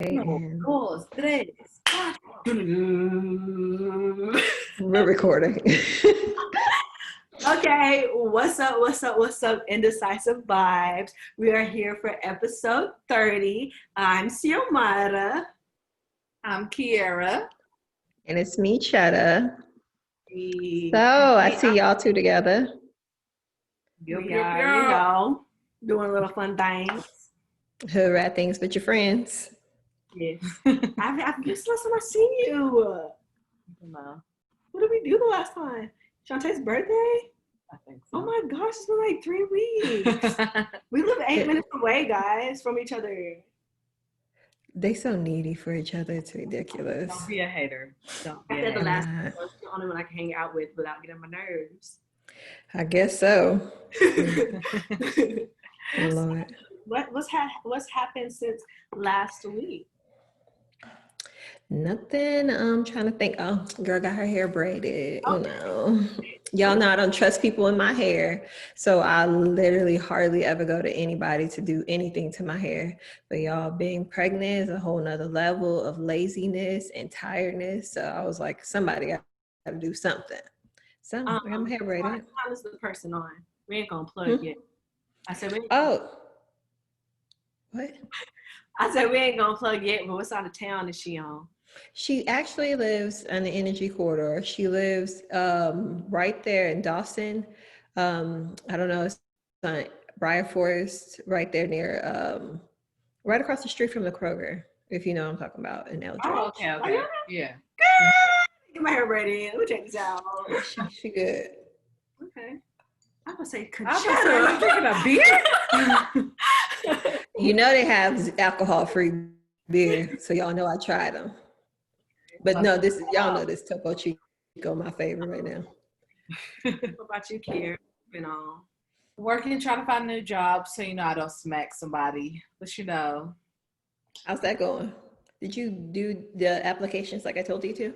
Uno, And dos, tres, cuatro. we're recording. Okay, what's up, Indecisive Vibes? We are here for episode 30. I'm Xiomara. I'm Kiera. And it's me, Chetta. So I see y'all two together. We are, doing little fun things. Hood rat things with your friends. Yes. I've just last time I see you. No, What did we do the last time? Shantae's birthday? I think Oh so. my gosh, it's been like 3 weeks. We live 8 minutes away, guys, from each other. They so needy for each other. It's ridiculous. Don't be a hater. Don't be I a said the hater. last one was the only one I can hang out with without getting on my nerves. I guess so. Oh, Lord. What's happened since last week? Nothing. I'm trying to think. Oh, girl got her hair braided. Oh. You know, y'all know I don't trust people in my hair, so I literally hardly ever go to anybody to do anything to my hair. But y'all, being pregnant is a whole nother level of laziness and tiredness. So I was like, somebody got to do something. So I got my hair braided. How is the person on? We ain't gonna plug yet. I said we. Oh, what? I said we ain't gonna plug yet, but what side of town is she on? She actually lives on the Energy Corridor. She lives right there in Dawson. I don't know, it's on Briar Forest, right there near, right across the street from the Kroger, if you know what I'm talking about, in Eldridge. Oh, okay. Yeah. Get my hair braided. Let me check this out. She good. Okay. I'm gonna say I'm drinking a beer. You know they have alcohol-free beer, so y'all know I tried them. But no, this is, y'all know this Topo Chico, my favorite right now. What about you, Kier? You know, Working, trying to find a new job, so I don't smack somebody. But How's that going? Did you do the applications like I told you to?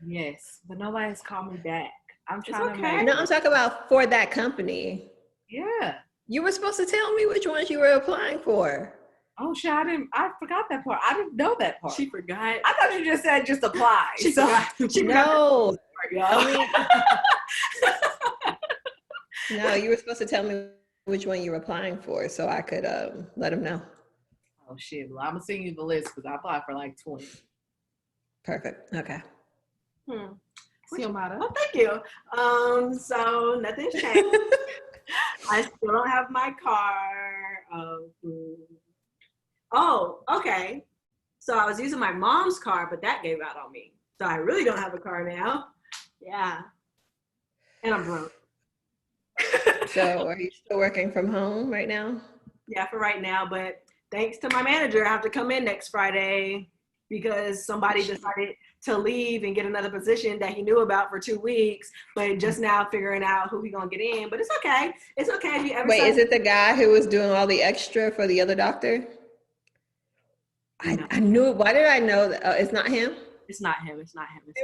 yes. But nobody's called me back. I'm It's trying to okay. make. No, I'm talking about for that company. Yeah. You were supposed to tell me which ones you were applying for. Oh shit! I forgot that part. I didn't know that part. She forgot. I thought you just said just apply. She forgot. She No, forgot, y'all. no, you were supposed to tell me which one you were applying for so I could let them know. Oh shit! Well, I'm gonna send you the list because I applied for like 20. Perfect. Okay. Xiomara. Well, thank you. So nothing's changed. I still don't have my car. Oh, okay. So I was using my mom's car, but that gave out on me. So I really don't have a car now. Yeah. And I'm broke. So are you still working from home right now? Yeah, for right now. But thanks to my manager, I have to come in next Friday because somebody decided to leave and get another position that he knew about for 2 weeks, but just now figuring out who he gonna get in. But it's okay. It's okay if you ever. Wait, is it the guy who was doing all the extra for the other doctor? No. I knew it. Why did I know that? It's not him? It's not him. It's not him.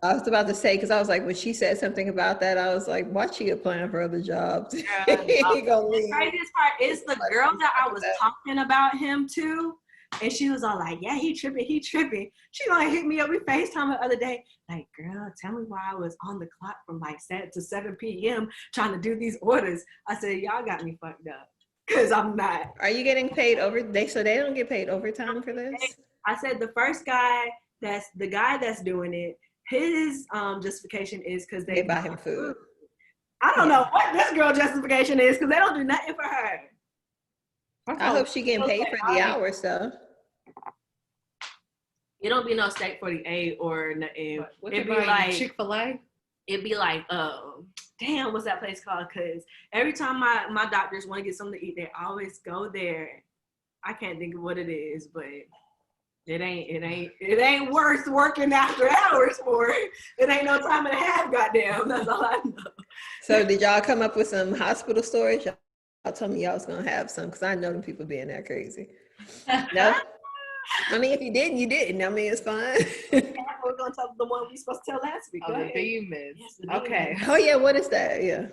I was about to say, because I was like, when she said something about that, I was like, why she applying for other jobs? He gonna leave. The craziest part is the girl that I was talking about him to, and she was all like, yeah, he tripping. She gonna hit me up. We FaceTime the other day. Like, girl, tell me why I was on the clock from like 7 to 7 p.m. trying to do these orders. I said, y'all got me fucked up. Because I'm not. Are you getting paid so they don't get paid overtime for this? I said the first guy, that's the guy that's doing it, his justification is because they buy him food. I don't know what this girl justification is because they don't do nothing for her. I hope she getting paid for the hours though. It don't be no steak 48 or nothing. It'd be like Chick-fil-A. It'd be like, damn, what's that place called? Because every time my doctors want to get something to eat, they always go there. I can't think of what it is, but it ain't worth working after hours for it. It ain't no time and a half, goddamn. That's all I know. So did y'all come up with some hospital stories? Y'all told me y'all was gonna have some because I know them people being that crazy. No? I mean, if you didn't, you didn't. I mean, it's fine. We're gonna tell the one we supposed to tell last week. Oh, the demons. Yes, the okay. Oh yeah, what is that? Yeah.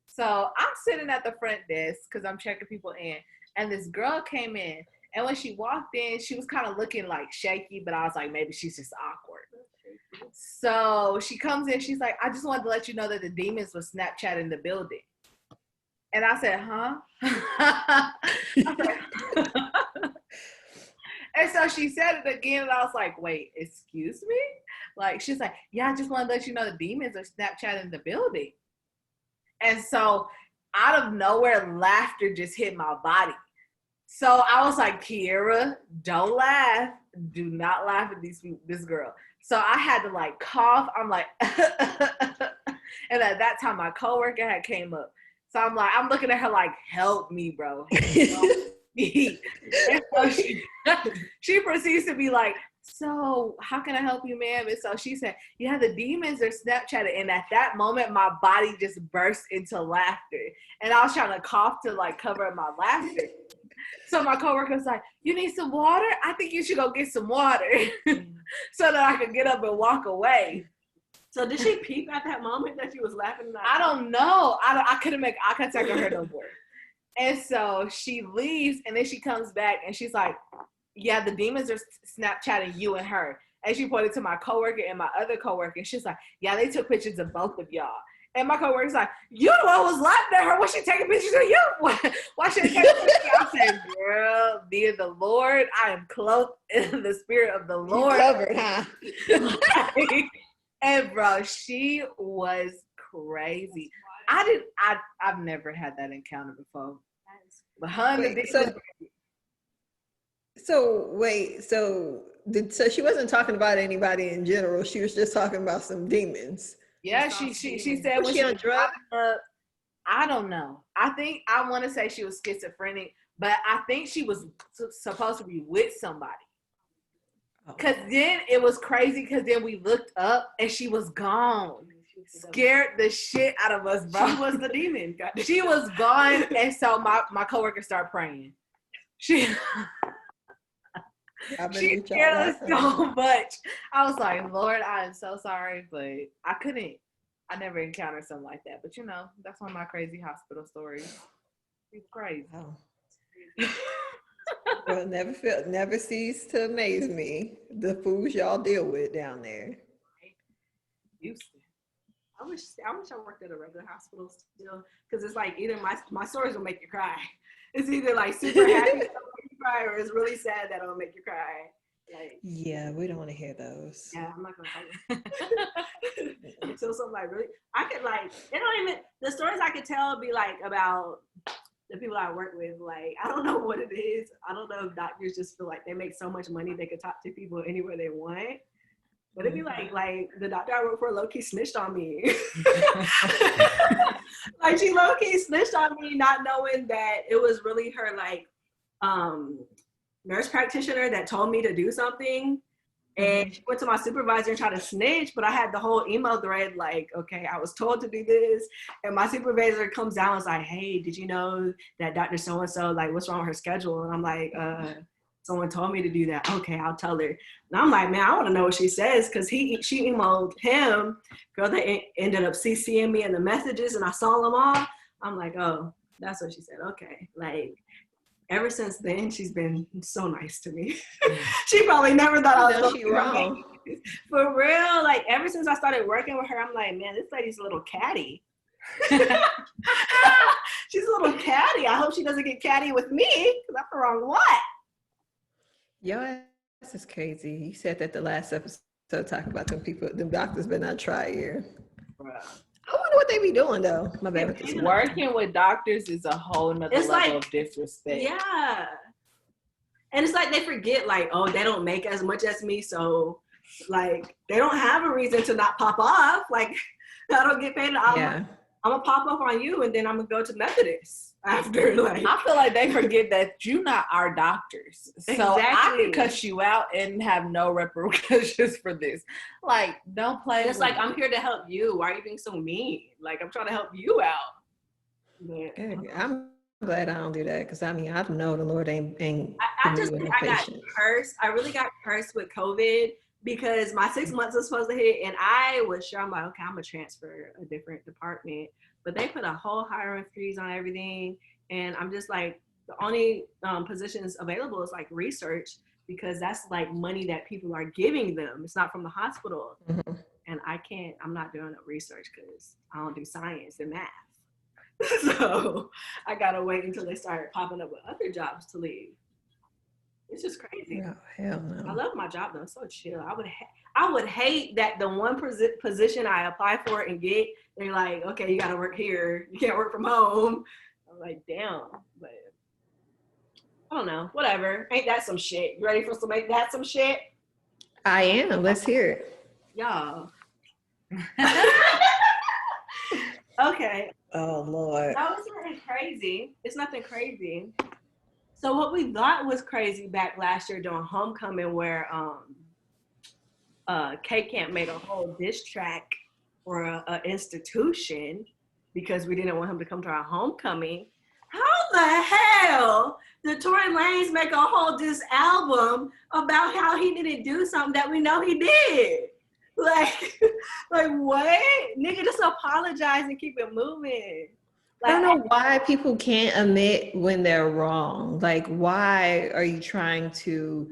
So I'm sitting at the front desk because I'm checking people in, and this girl came in, And when she walked in, she was kind of looking like shaky, but I was like, maybe she's just awkward. So she comes in, she's like, I just wanted to let you know that the demons were Snapchatting the building. And I said, huh? I said, and so she said it again, and I was like, wait, excuse me? Like, she's like, yeah, I just want to let you know the demons are Snapchatting the building. And so out of nowhere, laughter just hit my body. So I was like, Kiera, don't laugh. Do not laugh at this girl. So I had to like cough. I'm like, and at that time, my coworker had came up. So I'm like, I'm looking at her like, help me, bro. Help me. And so she proceeds to be like, so how can I help you, ma'am? And so she said, yeah, the demons are Snapchatting. And at that moment, my body just burst into laughter. And I was trying to cough to like cover my laughter. So my coworker was like, you need some water? I think you should go get some water so that I could get up and walk away. So did she peep at that moment that she was laughing? I don't know. I couldn't make eye contact with her no more. And so she leaves, and then she comes back, and she's like, yeah, the demons are Snapchatting you and her. And she pointed to my coworker and my other coworker, and she's like, yeah, they took pictures of both of y'all. And my coworker's like, you the one was laughing at her. Was she taking pictures of you? Why should she take pictures? I said, girl, be the Lord. I am clothed in the spirit of the Lord. You covered, huh? And bro, she was crazy. I've never had that encounter before. Behind the so she wasn't talking about anybody in general. She was just talking about some demons. Yeah, she said, was she on drugs? I don't know. I want to say she was schizophrenic, but I think she was supposed to be with somebody. Because then it was crazy, because then we looked up and she was gone. Scared the shit out of us, bro. She was the demon. She was gone. And so my coworker started praying. She scared us so much. I was like, Lord, I am so sorry, but I never encountered something like that. But that's one of my crazy hospital stories. It's crazy. Oh. Well, never cease to amaze me the fools y'all deal with down there. Houston. I wish I worked at a regular hospital still, because it's like either my stories will make you cry. It's either like super happy that'll make you cry, or it's really sad that'll make you cry. Like, yeah, we don't want to hear those. Yeah, I'm not gonna tell you until something like really. I could like it don't even the stories I could tell be like about the people I work with. Like I don't know what it is. I don't know if doctors just feel like they make so much money they could talk to people anywhere they want. But it'd be like the doctor I work for low-key snitched on me. Like she low-key snitched on me, not knowing that it was really her like nurse practitioner that told me to do something. And she went to my supervisor and tried to snitch, but I had the whole email thread like, okay, I was told to do this. And my supervisor comes down and is like, hey, did you know that Dr. So-and-so, like, what's wrong with her schedule? And I'm like, someone told me to do that. Okay, I'll tell her. And I'm like, man, I want to know what she says, because she emailed him. Girl, they ended up CCing me in the messages, and I saw them all. I'm like, oh, that's what she said. Okay, like ever since then, she's been so nice to me. She probably never thought I was wrong. For real, like ever since I started working with her, I'm like, man, this lady's a little catty. She's a little catty. I hope she doesn't get catty with me, because I'm the wrong one. Your ass is crazy. You said that the last episode talking about them doctors better not try here. I wonder what they be doing though. My bad. Working with doctors is a whole nother level of disrespect. Yeah. And it's like they forget, like, oh, they don't make as much as me, so like they don't have a reason to not pop off. Like I don't get paid. I'm gonna pop up on you, and then I'm gonna go to Methodist after. Like I feel like they forget that you're not our doctors, so exactly. I can cuss you out and have no repercussions for this. Like, don't play. It's like I'm here to help you. Why are you being so mean? Like I'm trying to help you out. But I'm glad I don't do that, because I mean I know the Lord ain't. I got cursed. I really got cursed with COVID, because my 6 months was supposed to hit, and I was sure, I'm like, okay, I'm gonna transfer a different department, but they put a whole hiring freeze on everything, and I'm just like, the only positions available is like research, because that's like money that people are giving them. It's not from the hospital. Mm-hmm. And I'm not doing no research because I don't do science and math. So I gotta wait until they start popping up with other jobs to leave. It's just crazy. Oh, hell no. I love my job though. It's so chill. I would hate that the one position I apply for and get, they're like, okay, you gotta work here. You can't work from home. I'm like, damn. But I don't know. Whatever. Ain't that some shit? You ready for some ain't that some shit? I am. Let's hear it. Y'all. Okay. Oh, Lord. No, it's nothing crazy. It's nothing crazy. So what we thought was crazy back last year during homecoming, where K-Camp made a whole diss track for a institution because we didn't want him to come to our homecoming. How the hell did Tory Lanez make a whole diss album about how he didn't do something that we know he did? Like what? Nigga, just apologize and keep it moving. Like, I don't know why people can't admit when they're wrong. Like, why are you trying to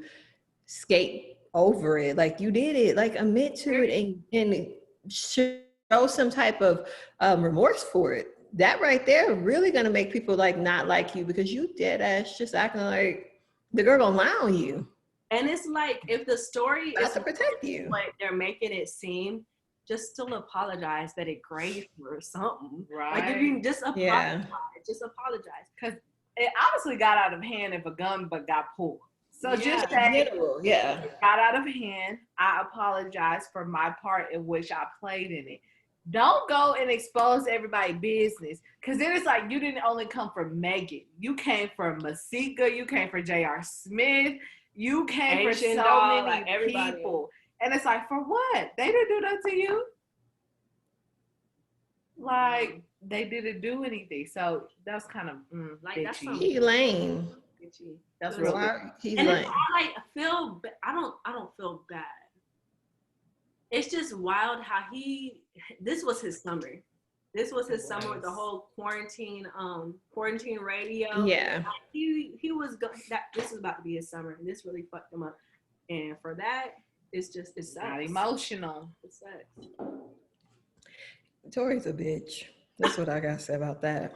skate over it? Like, you did it. Like, admit to it and show some type of remorse for it. That right there really gonna make people like not like you, because you dead ass just acting like the girl gonna lie on you. And it's like, if the story is to protect you, what they're making it seem, just still apologize that it grazed you or something. Right. Like, if you just apologize, just apologize. Because it honestly got out of hand if a gun but got pulled. So just say, it got out of hand. I apologize for my part in which I played in it. Don't go and expose everybody's business, because then it's like you didn't only come for Megan. You came for Masika. You came for J.R. Smith. You came for so many people. And it's like, for what? They didn't do that to you. Like, they didn't do anything. So that's kind of like, that's bitchy. he lame. That's real. He's and lame. it's like, I don't feel bad. It's just wild how this was his summer. This was his summer with the whole quarantine radio. Yeah. He was this is about to be his summer, and this really fucked him up. And for that, it sucks. Not emotional. It sucks. Tory's a bitch. That's what I gotta say about that.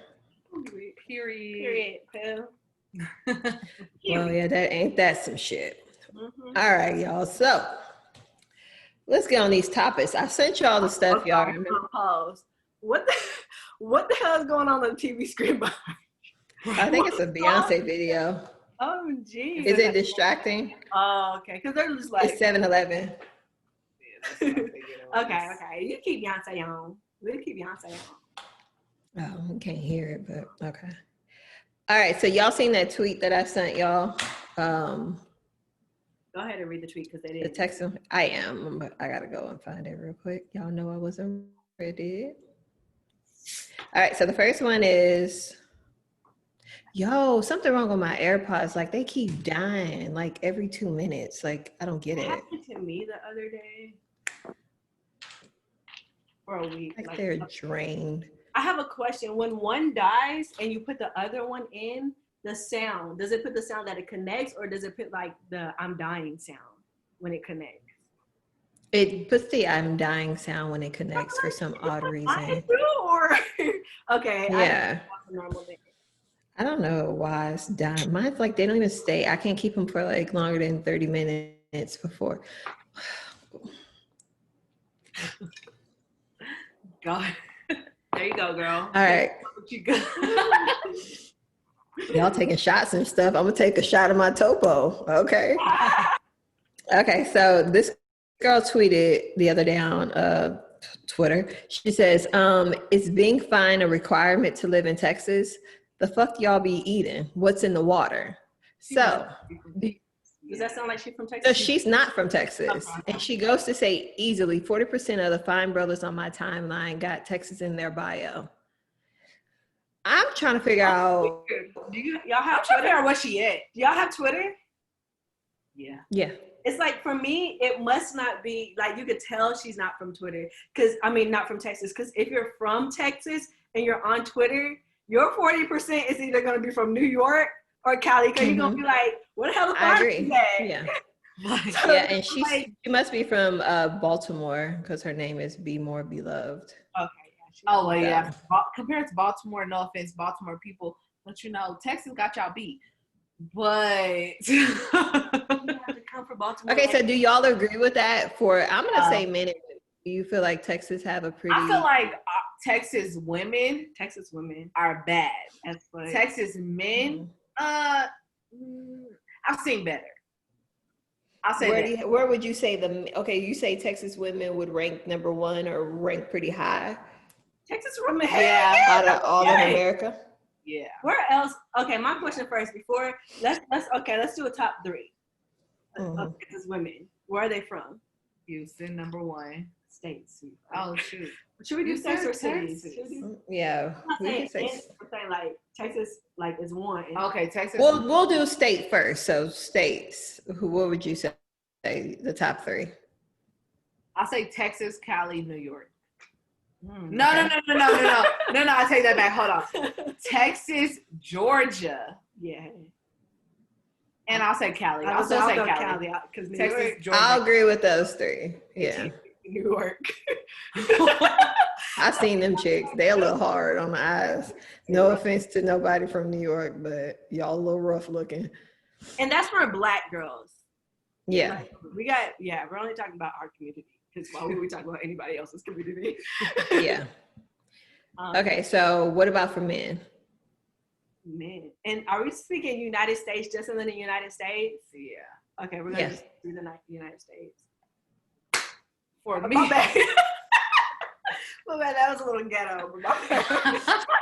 Period. Pal. Well, yeah, that ain't that some shit. Mm-hmm. All right, y'all. So let's get on these topics. I sent y'all the stuff, y'all. Remember? Pause. What the hell is going on the TV screen behind? I think it's a Beyonce video. Oh, geez. Is it distracting? Oh, okay. Because they're just like... It's 7-Eleven. Okay. You keep Beyonce on. We'll keep Beyonce on. Oh, I can't hear it, but okay. All right, so y'all seen that tweet that I sent y'all? Go ahead and read the tweet, because they The didn't. text. I am, but I gotta go and find it real quick. Y'all know I wasn't ready. All right, so the first one is, yo, something wrong with my AirPods. Like, they keep dying like every 2 minutes. Like, I don't get It it. happened to me the other day. For a week. Like they're drained. I have a question. When one dies and you put the other one in, the sound, does it put the sound that it connects, or does it put like the I'm dying sound when it connects? It puts the I'm dying sound when it connects for some odd reason. Or okay. Yeah. Normal thing. I don't know why it's dying. Mine's like they don't even stay. I can't keep them for like longer than 30 minutes before. God. There you go, girl. All right. You go. Y'all taking shots and stuff. I'm gonna take a shot of my topo. Okay. Okay, so this girl tweeted the other day on Twitter. She says, is being fine a requirement to live in Texas? The fuck y'all be eating? What's in the water? So does that sound like she's from Texas? no, she's not from Texas. And she goes to say easily 40% of the fine brothers on my timeline got Texas in their bio. I'm trying to figure out. Y'all have Twitter? Or where she at? Do y'all have Twitter? Yeah. Yeah. It's like, for me, it must not be, like, you could tell she's not from Twitter. Not from Texas. Because if you're from Texas and you're on Twitter, your 40% is either going to be from New York or Cali, because you're gonna be like, what the hell is I agree. Barney at? Yeah. So, Yeah, and she like, must be from Baltimore because her name is Be More Beloved. okay, Oh well, So- yeah. Compared to Baltimore, no offense, Baltimore people, but you know, Texas got y'all beat. But you have to come from Baltimore. Okay, so do y'all agree with that? I'm gonna say men. Do you feel like Texas have a pretty? I feel like Texas women Texas women. are bad. That's what Texas men, I've seen better. I'll say that. Where would you say okay, you say Texas women would rank number 1 or rank pretty high Texas women. Yeah. out of all of Yeah. America? Yeah. Where else? Okay, my question first. Before let's do a top 3 of Texas women. Where are they from? Houston, number 1. States. Oh shoot. Should we do You states or said cities? Texas. Should we do- Yeah, I'm not we saying, can say. I'm saying like Texas like is 1. Okay, Texas. We'll do state first. So states. What would you say the top 3? I'll say Texas, Cali, New York. Hmm. No. I take that back. Hold on. Texas, Georgia, Yeah. and I'll say Cali. I'll I'll still say go Cali. because New Texas, York, Georgia. I'll agree with those 3. Yeah, New York. I seen them chicks. They a little hard on the eyes. No offense to nobody from New York, but y'all a little rough looking. And that's for Black girls. Yeah. Like, we're only talking about our community because why would we talk about anybody else's community? Yeah. Okay, so what about for men? Men. And are we speaking United States, just in the United States? Yeah. Okay, we're going to Yes. just do the United States. For me. My bad. My bad, that was a little ghetto. But my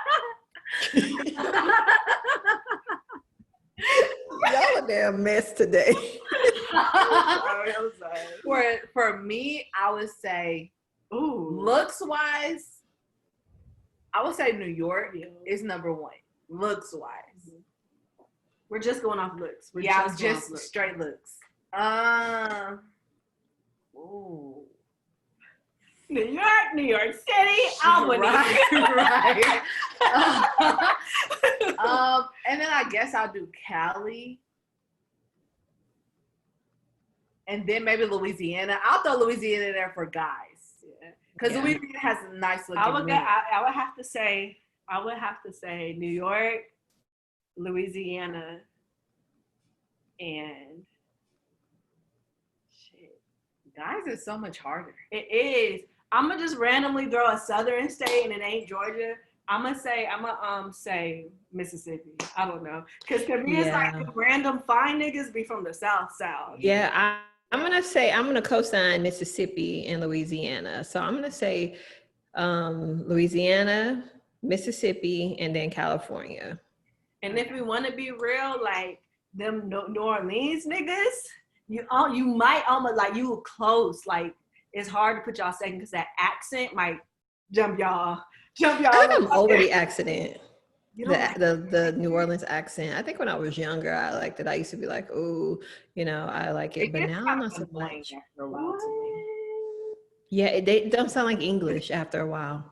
Y'all a damn mess today. I'm sorry. For me, I would say Ooh. looks wise, I would say New York Yeah. is number 1. Looks wise. We're just going off looks. We're Yeah, going off just looks. straight looks. Ooh. New York City. I'm with right. And then I guess I'll do Cali. And then maybe Louisiana. I'll throw Louisiana in there for guys. Because Yeah. Louisiana has a nice looking I would men. have to say New York, Louisiana, and shit. Guys is so much harder. It is. I'm gonna just randomly throw a southern state and it ain't Georgia. I'm gonna say Mississippi. I don't know, cause to me it's like the random fine niggas be from the South. Yeah, I'm gonna co-sign Mississippi and Louisiana. So I'm gonna say Louisiana, Mississippi, and then California. And if we want to be real, like them New Orleans niggas, you might almost like you close. Like it's hard to put y'all second because that accent might jump y'all. I think I'm over the accent. You know, The New Orleans accent. I think when I was younger, I liked it. I used to be like, "Oh, I like it," but gets now kind not of so annoying much. after a while to me. Yeah, they don't sound like English after a while.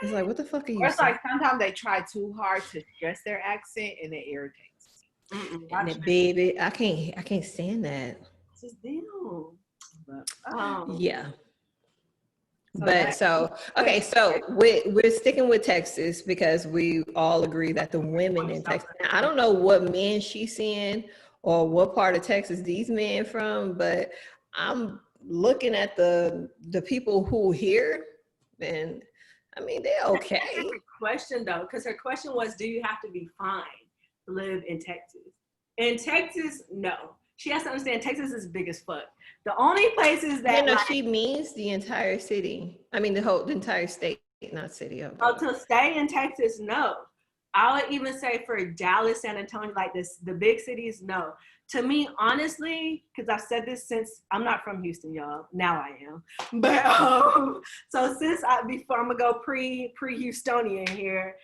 It's like, what the fuck are you Or it's saying? like sometimes they try too hard to stress their accent and it irritates me. And then, baby, I can't stand that. just them. But, Yeah. So But so we're sticking with Texas because we all agree that the women in Texas. Now, I don't know what men she's seeing or what part of Texas these men from, but I'm looking at the people who here, and I mean they're okay. Question though, because her question was, do you have to be fine to live in Texas? In Texas, no. She has to understand Texas is big as fuck. The only places that She means the entire city. I mean the entire state, not city. to stay in Texas, no. I would even say for Dallas, San Antonio, like the big cities, no. To me, honestly, because I've said this since I'm not from Houston, y'all. Now I am. But so before I'm gonna go pre-Houstonian here,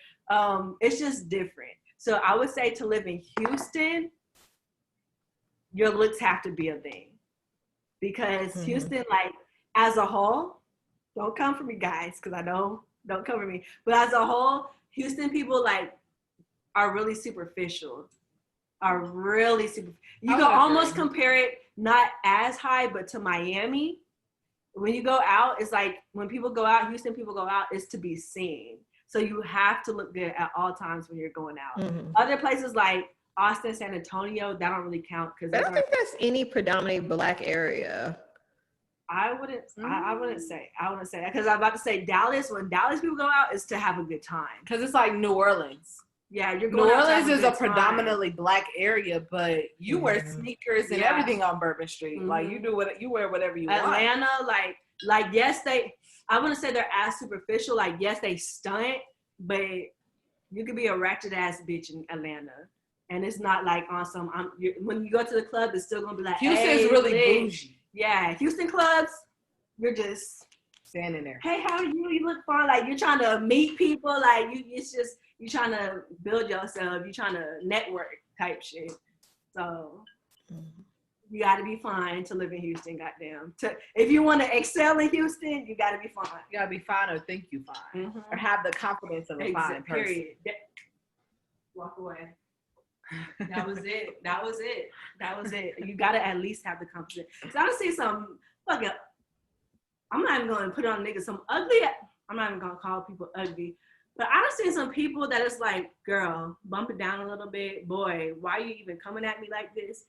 it's just different. So I would say to live in Houston, your looks have to be a thing. Because Houston, like as a whole, don't come for me, guys, because I know, don't come for me. But as a whole, Houston people like are really superficial. are really super. You I can would almost agree. compare it not as high, but to Miami. When you go out, it's like when people go out, Houston people go out, it's to be seen. So you have to look good at all times when you're going out. Mhm. Other places like Austin, San Antonio, that don't really count because I don't think that's any predominantly black area. I wouldn't say that because I'm about to say Dallas. When Dallas people go out, is to have a good time. Because it's like New Orleans. Yeah, you're New going out to Orleans have is a good time. predominantly black area, but you wear Yeah. sneakers and Yeah. everything on Bourbon Street. Like Mhm. you do what you wear whatever you want. Atlanta, like yes, I wouldn't say they're as superficial. Like yes, they stunt, but you could be a ratchet ass bitch in Atlanta, and it's not like on some. When you go to the club, it's still gonna be like Houston's hey, really lit. bougie. Yeah, Houston clubs, you're just Standing there. hey, how are you? You look fun. Like you're trying to meet people. Like it's just you trying to build yourself. You trying to network type shit. So you got to be fine to live in Houston. Goddamn. If you want to excel in Houston, you got to be fine. You gotta be fine or think you fine. Mhm. Or have the confidence of a fine person. Period. Walk away. That was it. That was it. That was it. You gotta at least have the confidence. So I done see some fucking. I'm not even gonna put on niggas some ugly. I'm not even gonna call people ugly, but I done seen some people that is like, girl, bump it down a little bit, boy. Why are you even coming at me like this?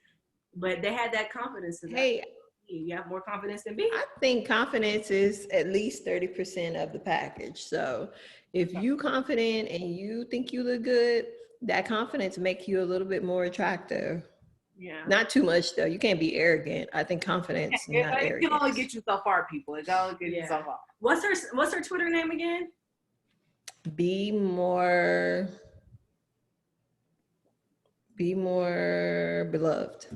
But they had that confidence. Hey, You have more confidence than me. I think confidence is at least 30% of the package. So if you confident and you think you look good, that confidence make you a little bit more attractive. Yeah. Not too much though. You can't be arrogant. I think confidence, not It can only arrogance. get you so far, people. It can only get you Yeah. so far. What's her Twitter name again? Be more beloved.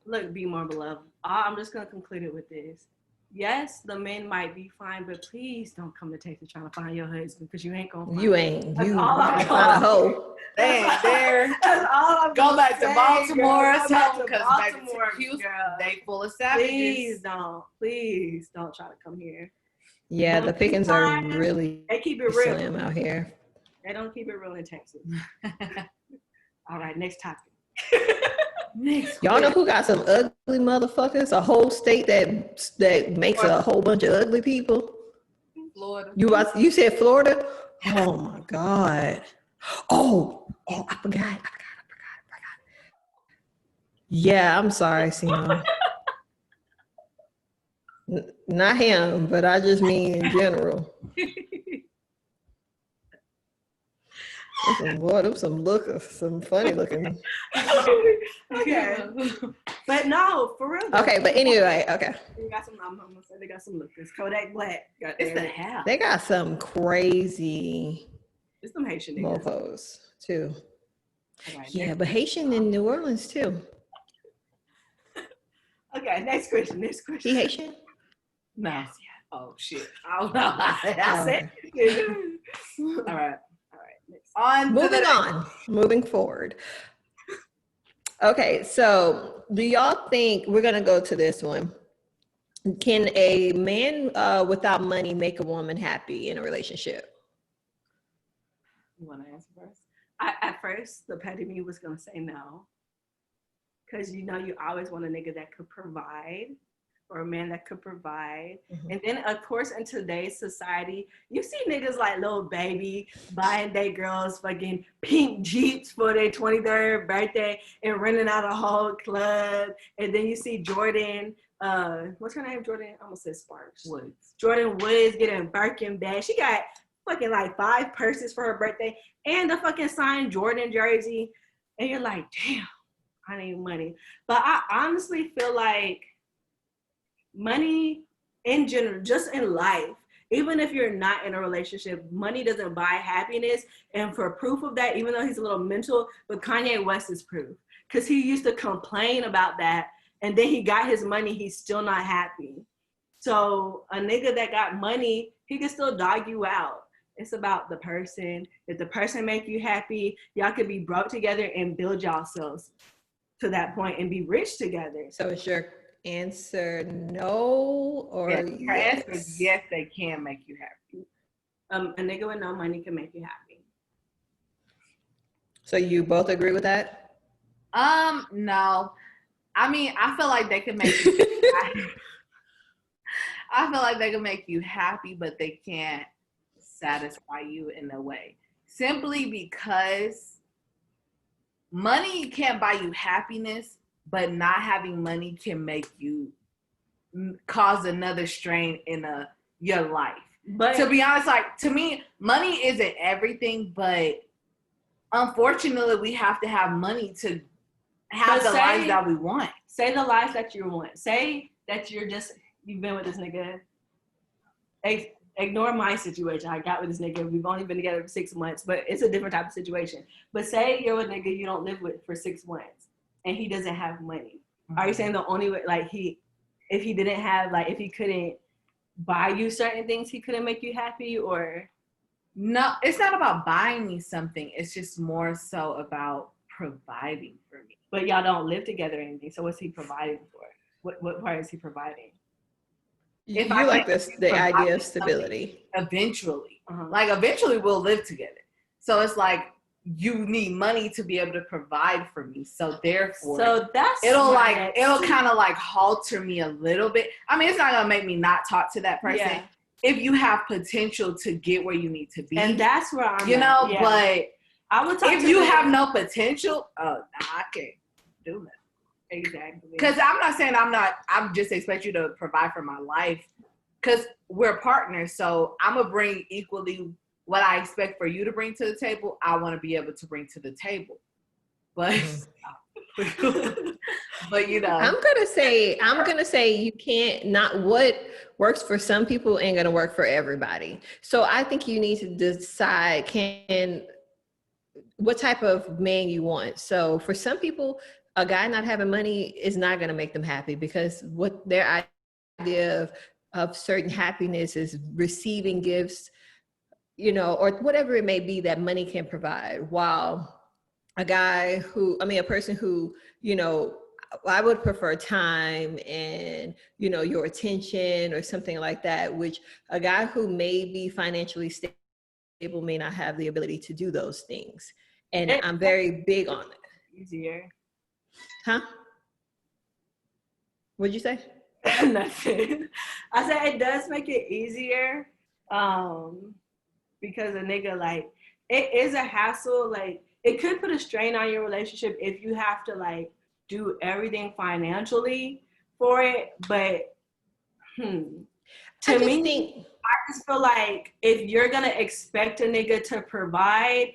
Look, be more beloved. I'm just gonna conclude it with this. Yes, the men might be fine, but please don't come to Texas trying to find your husband because you ain't gonna find You him. ain't. That's You all I'm might find a gonna hoe. Dang, there. That's all I'm Go gonna back to say, Baltimore girl. or Go back something, to because Baltimore, Houston, girl. they full of savages. Please don't try to come here. Yeah, the pickings are really They keep it real. slim out here. They don't keep it real in Texas. All right, next topic. Next Y'all know question. who got some ugly motherfuckers? A whole state that makes a whole bunch of ugly people. Florida. You said Florida? Oh my God. Oh, I forgot. Yeah, I'm sorry, Sino. Not him, but I just mean in general. Some funny looking. Okay. But no, for real. Okay, but anyway, okay. They got some. I'm gonna say they got some lookers. Kodak Black. It's the hell. They got some crazy It's some Haitian niggas. mofos too. All right, Yeah, next- but Haitian in New Orleans too. Okay, next question. He Haitian? No. Yes, Oh shit. I don't know. I said. All right. Next. On to Moving the on. Moving forward. Okay, so do y'all think we're gonna go to this one? Can a man without money make a woman happy in a relationship? You want to answer first? At first, the petty me was gonna say no, because you always want a nigga that could provide, or a man that could provide. Mhm. And then, of course, in today's society, you see niggas like Lil Baby buying their girls fucking pink Jeeps for their 23rd birthday and renting out a whole club. And then you see Jordan, what's her name? Jordan, I almost said Sparks. Woods. Jordan Woods getting Birkin bag. She got fucking like 5 purses for her birthday and the fucking signed Jordan jersey. And you're like, damn, I need money. But I honestly feel like money in general, just in life, even if you're not in a relationship, money doesn't buy happiness. And for proof of that, even though he's a little mental, but Kanye West is proof. Because he used to complain about that. And then he got his money, he's still not happy. So a nigga that got money, he can still dog you out. It's about the person. If the person make you happy, y'all could be broke together and build yourselves to that point and be rich together. So is your answer no or Her yes? answer is yes, they can make you happy. A nigga with no money can make you happy. So you both agree with that? No. I mean, I feel like they can make you happy. I feel like they can make you happy, but they can't satisfy you in a way. Simply because money can't buy you happiness, but not having money can make you cause another strain in your life. But to be honest, like to me, money isn't everything, but unfortunately, we have to have money to have the lives that we want. Say the life that you want. Say that you've been with this nigga. Ignore my situation. I got with this nigga. We've only been together for 6 months, but it's a different type of situation. But say you're with a nigga you don't live with for 6 months and he doesn't have money. Mm-hmm. Are you saying the only way, like if he didn't have, like if he couldn't buy you certain things, he couldn't make you happy? Or no, it's not about buying me something. It's just more so about providing for me. But y'all don't live together or anything. So what's he providing for? What part is he providing? If I like the idea of stability. Eventually. Like eventually we'll live together. So it's like you need money to be able to provide for me. So therefore it'll kind of like halter me a little bit. I mean, it's not gonna make me not talk to that person. Yeah. If you have potential to get where you need to be. And that's where I'm but I would talk if you have no potential, I can't do that. Exactly. Because I'm not saying I'm just expect you to provide for my life because we're partners. So I'm going to bring equally what I expect for you to bring to the table. I want to be able to bring to the table. But, but you know. I'm going to say you can't, not what works for some people ain't going to work for everybody. So I think you need to decide what type of man you want. So for some people, a guy not having money is not going to make them happy because what their idea of certain happiness is receiving gifts, or whatever it may be that money can provide. While a person who, I would prefer time and, your attention or something like that, which a guy who may be financially stable may not have the ability to do those things. And I'm very big on it. Easier. Huh? What'd you say? Nothing. I said it does make it easier because a nigga, like, it is a hassle. Like, it could put a strain on your relationship if you have to, like, do everything financially for it. But to me, I just feel like if you're going to expect a nigga to provide,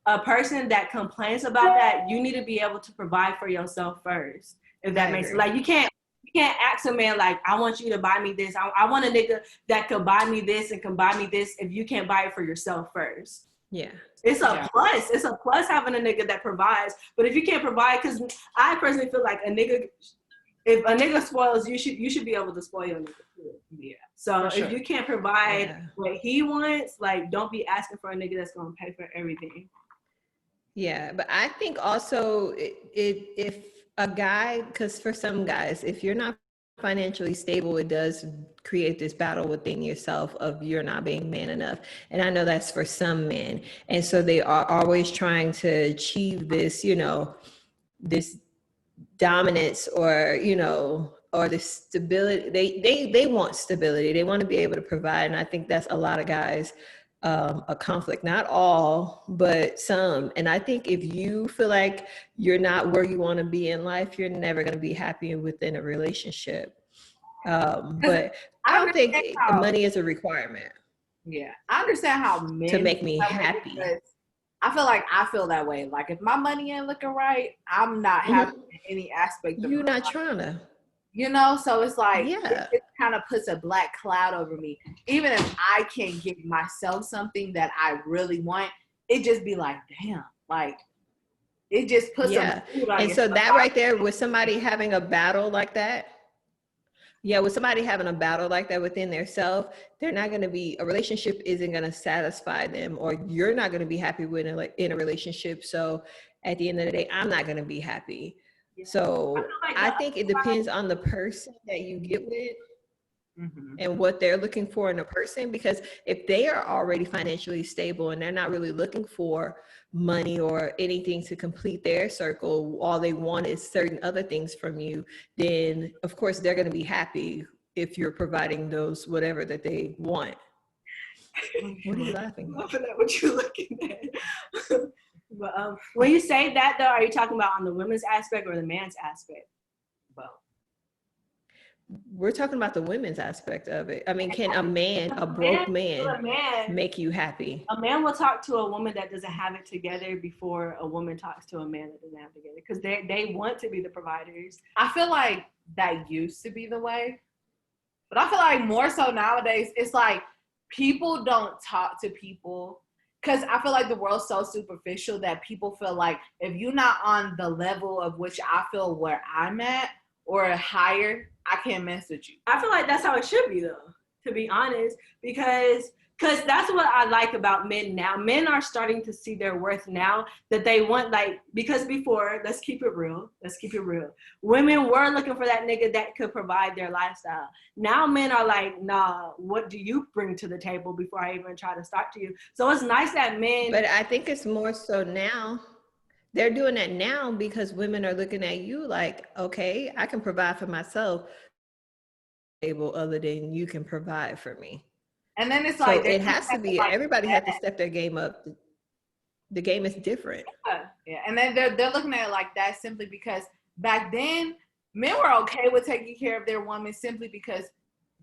a person that complains about that, you need to be able to provide for yourself first. If that makes sense. Like you can't ask a man like, I want you to buy me this. I want a nigga that could buy me this and can buy me this if you can't buy it for yourself first. Yeah. It's a plus. It's a plus having a nigga that provides. But if you can't provide, because I personally feel like if a nigga spoils, you should be able to spoil your nigga too. Yeah. So if you can't provide what he wants, like don't be asking for a nigga that's gonna pay for everything. Yeah, but I think also if a guy, because for some guys, if you're not financially stable, it does create this battle within yourself of you're not being man enough. And I know that's for some men. And so they are always trying to achieve this, this dominance or this stability. They want stability. They want to be able to provide. And I think that's a lot of guys a conflict, not all, but some. And I think if you feel like you're not where you want to be in life, you're never going to be happy within a relationship. But I don't think money is a requirement. Yeah, I understand how men to make me happy. I feel like I feel that way. Like if my money ain't looking right, I'm not happy in any aspect of you're not trying to. So it's like, it kind of puts a black cloud over me. Even if I can't give myself something that I really want, it just be like, damn, like it just puts a mood on and so that right there, with somebody having a battle like that, with somebody having a battle like that within their self, they're not going to be, a relationship isn't going to satisfy them, or you're not going to be happy with in a relationship. So at the end of the day, I'm not going to be happy. So I think it depends on the person that you get with. and what they're looking for in a person. Because if they are already financially stable and they're not really looking for money or anything to complete their circle, all they want is certain other things from you, then of course they're going to be happy if you're providing those whatever that they want. What are you laughing at? Laughing at what you're looking at. But when you say that though, are you talking about on the women's aspect or the man's aspect? Both. We're talking about the women's aspect of it. I mean, can a man, a broke man, make you happy? A man will talk to a woman that doesn't have it together before a woman talks to a man that doesn't have it together, because they want to be the providers. I feel like that used to be the way, but I feel like more so nowadays, it's like people don't talk to people, because I feel like the world's so superficial that people feel like if you're not on the level of which I feel where I'm at or higher, I can't mess with you. I feel like that's how it should be though, to be honest, because that's what I like about men now. Men are starting to see their worth now, that they want, like, because before, let's keep it real. Women were looking for that nigga that could provide their lifestyle. Now men are like, nah, what do you bring to the table before I even try to talk to you? So it's nice that men. But I think it's more so now. They're doing that now because women are looking at you like, okay, I can provide for myself, able other than you can provide for me. And then it's so like it has to be like everybody has to step their game up. The game is different. Yeah, and then they're looking at it like that simply because back then men were okay with taking care of their woman simply because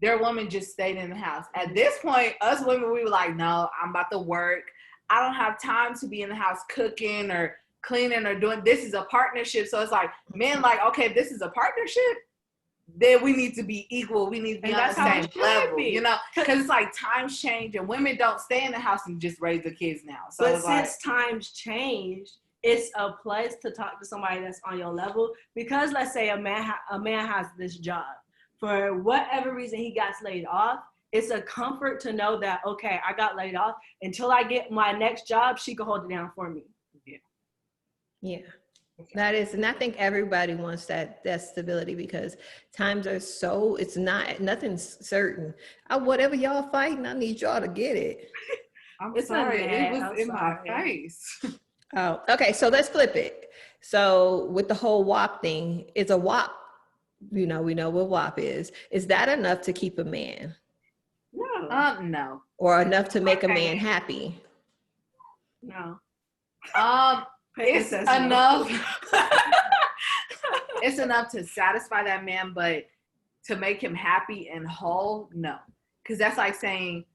their woman just stayed in the house. At this point, us women, we were like, no, I'm about to work. I don't have time to be in the house cooking or cleaning or doing. This is a partnership. So it's like men like, okay, if this is a partnership, then we need to be equal. We need to be on the same level, you know, because it's like times change and women don't stay in the house and just raise the kids now. So but since times changed, it's a plus to talk to somebody that's on your level, because let's say a man has this job. For whatever reason he got laid off, it's a comfort to know that, okay, I got laid off. Until I get my next job, she can hold it down for me. Yeah. That is, and I think everybody wants that stability because times are so, it's nothing's certain. Whatever y'all fighting, I need y'all to get it. I'm sorry, it was in my face. Oh, okay, so let's flip it. So with the whole WAP thing, is a WAP, you know, we know what WAP is. Is that enough to keep a man? No. No. Or enough to make a man happy? No. It's enough. It's enough to satisfy that man, but to make him happy and whole, no. Because that's like saying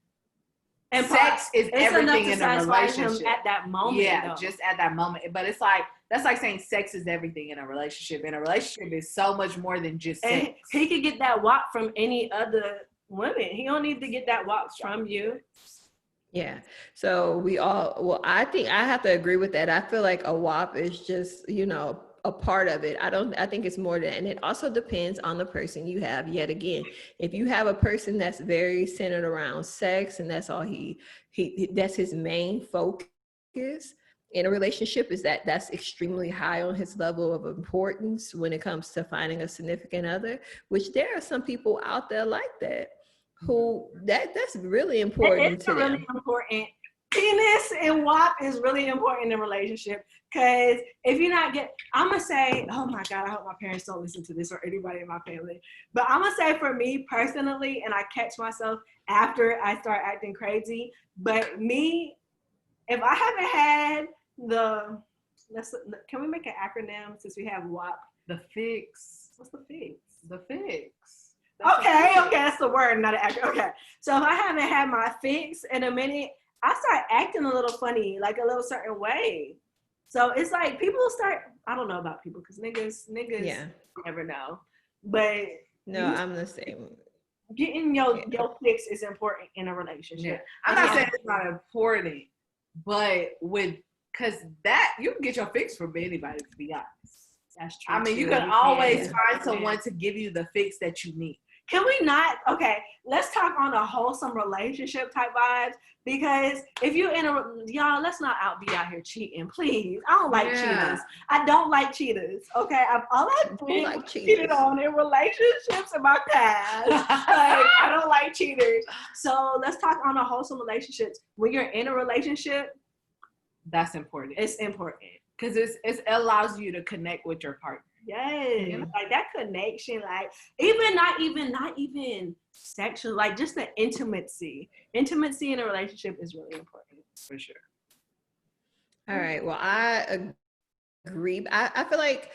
and sex is everything in a relationship. Him at that moment. Yeah, though. Just at that moment. But it's like, that's like saying sex is everything in a relationship. And a relationship is so much more than just sex. And he could get that WAP from any other woman. He don't need to get that WAP from you. Yeah. So I think I have to agree with that. I feel like a WAP is just, you know, a part of it. I think it's more than, and it also depends on the person you have. Yet again, if you have a person that's very centered around sex and that's all that's his main focus in a relationship, is that's extremely high on his level of importance when it comes to finding a significant other, which there are some people out there like that. Who that's really important to them. Really important. Penis and WAP is really important in a relationship, because if you're not I'm gonna say, oh my God, I hope my parents don't listen to this or anybody in my family. But I'm gonna say for me personally, and I catch myself after I start acting crazy. But me, if I haven't had can we make an acronym since we have WAP? The fix. What's the fix? The fix. Okay, that's the word, not an actor. Okay, so if I haven't had my fix in a minute, I start acting a little funny, like a little certain way. So it's like people start, I don't know about people, because niggas yeah. Never know. But no, I'm the same. Getting your fix is important in a relationship. Yeah. I'm not saying it's not important, but because that, you can get your fix from anybody, to be honest. That's true. I mean, you can always find someone to give you the fix that you need. Can we not? Okay, let's talk on a wholesome relationship type vibes. Because if you're y'all, let's not be out here cheating, please. I don't like cheaters. I don't like cheaters. Okay, all I've been like cheated on in relationships in my past. Like, I don't like cheaters. So let's talk on a wholesome relationships. When you're in a relationship, that's important. It's important because it allows you to connect with your partner. Yes, like that connection, like not even sexual, like just the intimacy in a relationship is really important for sure. All right, well, I agree. I feel like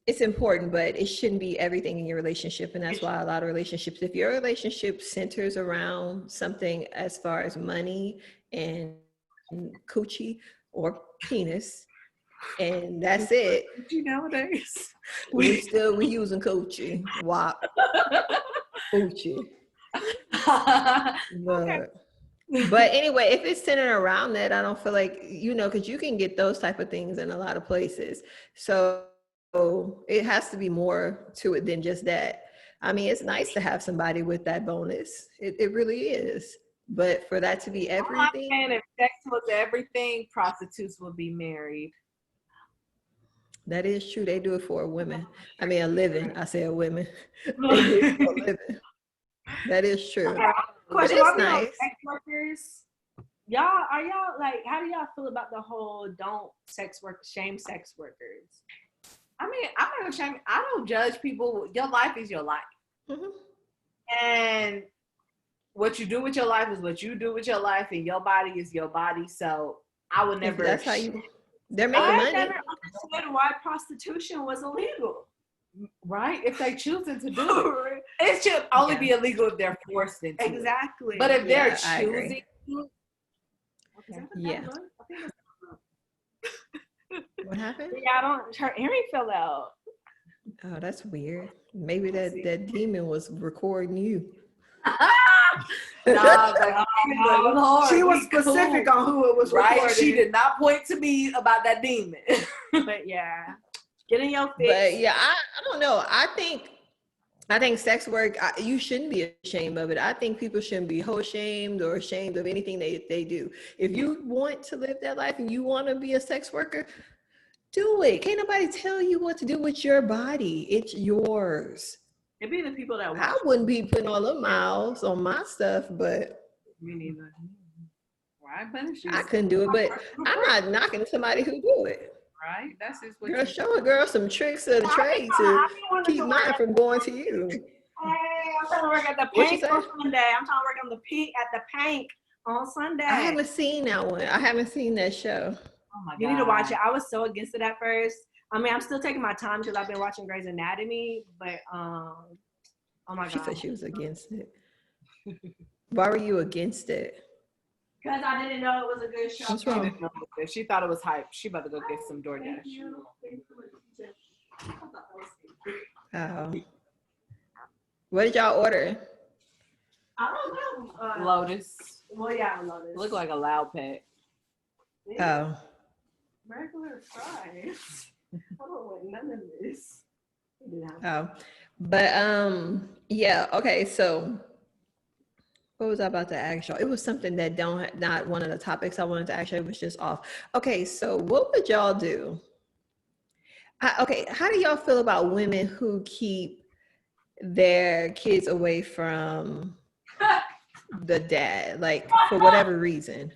it's important, but it shouldn't be everything in your relationship. And that's why a lot of relationships, if your relationship centers around something as far as money and coochie or penis, and that's it. Nowadays, we using coochie, WAP, coochie. But anyway, if it's centered around that, I don't feel like, because you can get those type of things in a lot of places. So it has to be more to it than just that. I mean, it's nice to have somebody with that bonus. It really is. But for that to be everything. And if sex was everything, prostitutes would be married. That is true. They do it for women. I mean, a living. I said women. They do it for a living. That is true. Question: it's nice. Sex workers, are y'all like? How do y'all feel about the whole shame sex workers? I mean, I'm not gonna shame. I don't judge people. Your life is your life, and what you do with your life is what you do with your life, and your body is your body. So I would never. That's how you. They're making money. I never understood why prostitution was illegal. Right? If they choosing to do it, it should only be illegal if they're forced into it. Exactly. But if they're choosing, What happened? Yeah, her earring fell out. Oh, that's weird. Maybe that demon was recording you. She was specific on who it was recording. Right? She did not point to me about that demon. But yeah, get in your fix. But yeah, I don't know. I think sex work, you shouldn't be ashamed of it. I think people shouldn't be shamed or ashamed of anything they do. If you want to live that life and you want to be a sex worker, do it. Can't nobody tell you what to do with your body. It's yours. It be the people that watch. I wouldn't be putting all the miles on my stuff, but me neither. Right? I couldn't do it, but I'm not knocking somebody who do it. Right? That's just what girl, show a girl some tricks of the trade to keep mine from going to you. Hey, I'm trying to work at the Pink on Sunday. I'm trying to work on the Pink on Sunday. I haven't seen that one. I haven't seen that show. Oh my God. You need to watch it. I was so against it at first. I mean, I'm still taking my time because I've been watching Grey's Anatomy, but oh my God. She said she was against it. Why were you against it? Because I didn't know it was a good show. What's wrong? She thought it was hype. She about to go get some DoorDash. Oh. What did y'all order? I don't know. Lotus. Well, yeah, Lotus. Look like a Loud Pack. Oh. Regular fries. I don't want none of this. Oh. But yeah, okay, so what was I about to ask y'all? It was something that not one of the topics I wanted to ask y'all. It was just off. Okay, so what would y'all do? Okay, how do y'all feel about women who keep their kids away from the dad, like for whatever reason?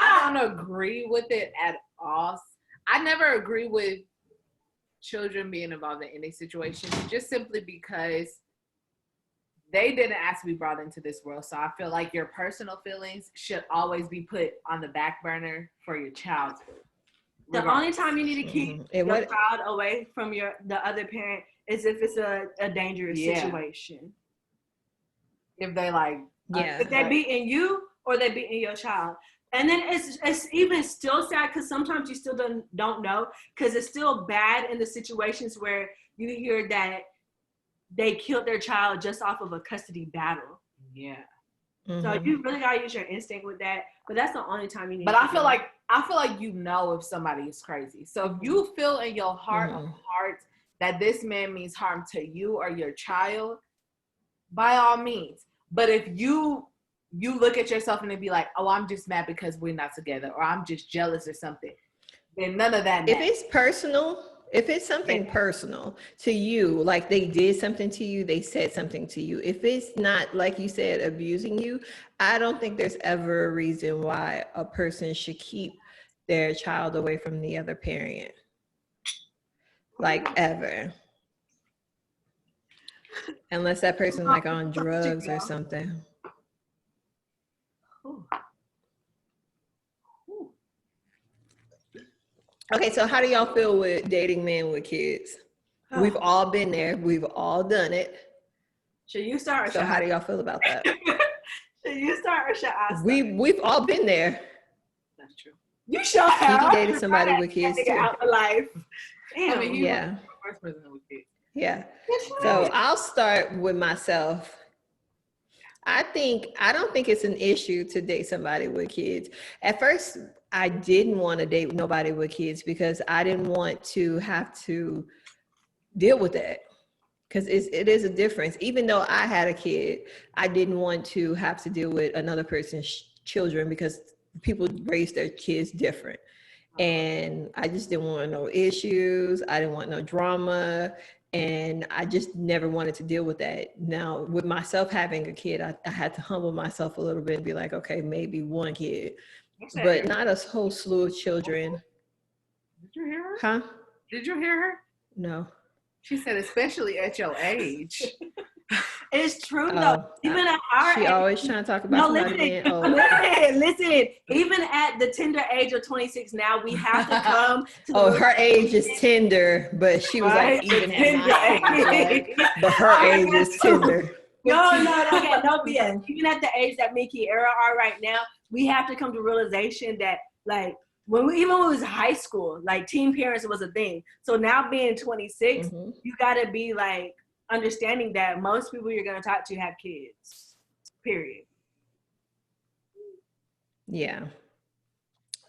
I don't agree with it at all. I never agree with children being involved in any situation, just simply because they didn't ask to be brought into this world. So I feel like your personal feelings should always be put on the back burner for your child's good. The only time you need to keep your child away from the other parent is if it's a dangerous situation. If they if they're beating you or they're beating your child. And then it's even still sad because sometimes you still don't know, because it's still bad in the situations where you hear that they killed their child just off of a custody battle. Yeah. Mm-hmm. So you really gotta use your instinct with that. But that's the only time you need. But I feel like if somebody is crazy. So if you feel in your heart of hearts that this man means harm to you or your child, by all means. But if you look at yourself and then be like, oh, I'm just mad because we're not together, or I'm just jealous or something, then none of that matters. If it's personal, if it's something personal to you, like they did something to you, they said something to you. If it's not, like you said, abusing you, I don't think there's ever a reason why a person should keep their child away from the other parent. Like ever. Unless that person like on drugs or something. Okay, so how do y'all feel with dating men with kids? We've all been there. We've all done it. Should you start? Or so how do y'all feel about that? Should you start or should I start? We've all been there. That's true. You sure have. You dated somebody with kids too. Out of life. Damn. I mean, yeah. The first person with kids. Yeah. So I'll start with myself. I don't think it's an issue to date somebody with kids. At first, I didn't want to date nobody with kids because I didn't want to have to deal with that. Because it is a difference. Even though I had a kid, I didn't want to have to deal with another person's children because people raise their kids different. And I just didn't want no issues. I didn't want no drama. And I just never wanted to deal with that. Now, with myself having a kid, I had to humble myself a little bit and be like, okay, maybe one kid, but not a whole slew of children. Did you hear her? Huh? Did you hear her? No. She said, especially at your age. It's true though. Even at our age, always trying to talk about somebody being old. Listen. Even at the tender age of 26, now we have to come to. Her age is tender, but she was like even at my age, but her age is tender. No, okay, no BS. Even at the age that me and Kiara are right now, we have to come to realization that like when we was high school, like teen parents was a thing. So now being 26, you gotta be like understanding that most people you're going to talk to have kids, period. Yeah.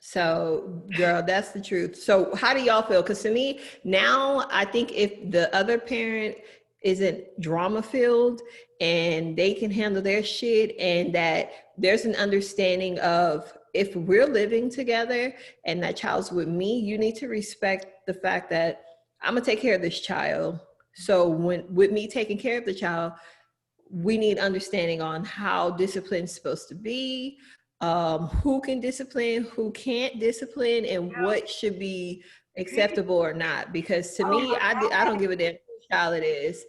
So, girl, that's the truth. So how do y'all feel? Because to me, now I think if the other parent isn't drama filled and they can handle their shit and that there's an understanding of if we're living together and that child's with me, you need to respect the fact that I'm going to take care of this child. So with me taking care of the child, we need understanding on how discipline is supposed to be, who can discipline, who can't discipline, and what should be acceptable or not. Because to me, I don't give a damn whose child it is.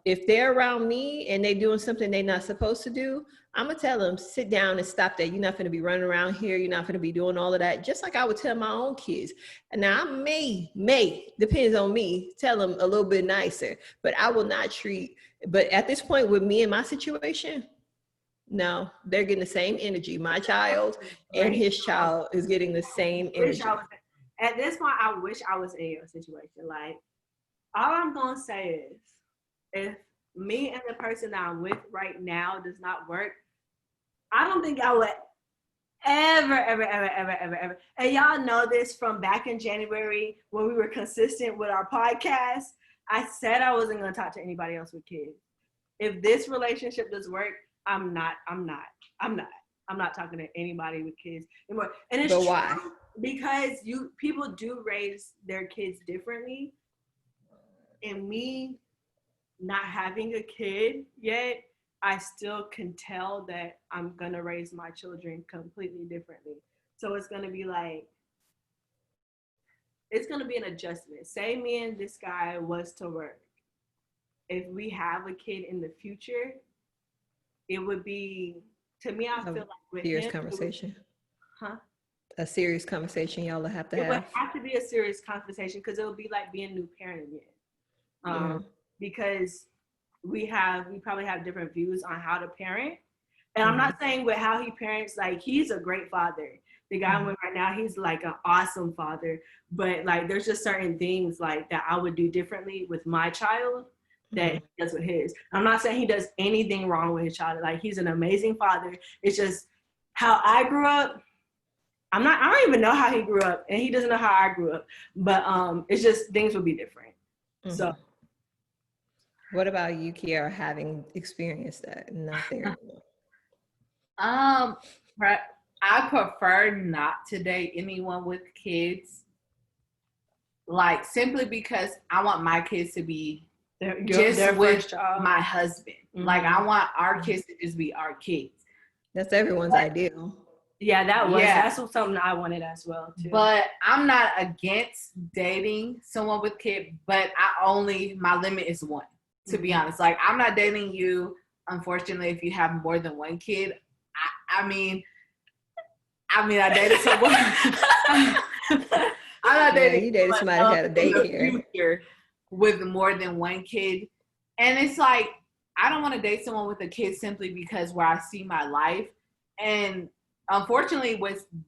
If they're around me and they're doing something they're not supposed to do, I'm gonna tell them, sit down and stop that. You're not gonna be running around here. You're not gonna be doing all of that. Just like I would tell my own kids. And now I may, depends on me, tell them a little bit nicer, but I will not treat, but at this point with me and my situation, no, they're getting the same energy. My child and his child is getting the same energy. At this point, I wish I was in your situation. Like, all I'm gonna say is, if me and the person that I'm with right now does not work, I don't think I would ever. And y'all know this from back in January when we were consistent with our podcast. I said I wasn't going to talk to anybody else with kids. If this relationship does work, I'm not talking to anybody with kids anymore. And it's true why? Because people do raise their kids differently. And me not having a kid yet, I still can tell that I'm gonna raise my children completely differently. So it's gonna be like, it's gonna be an adjustment. Say me and this guy was to work. If we have a kid in the future, it would be, to me, I feel like with serious him, conversation. Huh? A serious conversation y'all will have to have. It would have to be a serious conversation because it would be like being a new parent again. Because we probably have different views on how to parent. And I'm not saying with how he parents, like he's a great father. The guy I'm with right now, he's like an awesome father. But like there's just certain things like that I would do differently with my child that he does with his. I'm not saying he does anything wrong with his child. Like he's an amazing father. It's just how I grew up. I don't even know how he grew up and he doesn't know how I grew up. But it's just things would be different. So what about you, Kiara, having experienced that? Not there anymore. I prefer not to date anyone with kids, like simply because I want my kids to be just with my husband. Like I want our kids to just be our kids. That's everyone's ideal. Yeah, that's something I wanted as well too. But I'm not against dating someone with kids, but my limit is one, to be honest. Like I'm not dating you, unfortunately, if you have more than one kid. I mean, I dated someone. I'm not dating. You dated somebody who had a daycare with more than one kid, and it's like I don't want to date someone with a kid simply because where I see my life. And unfortunately,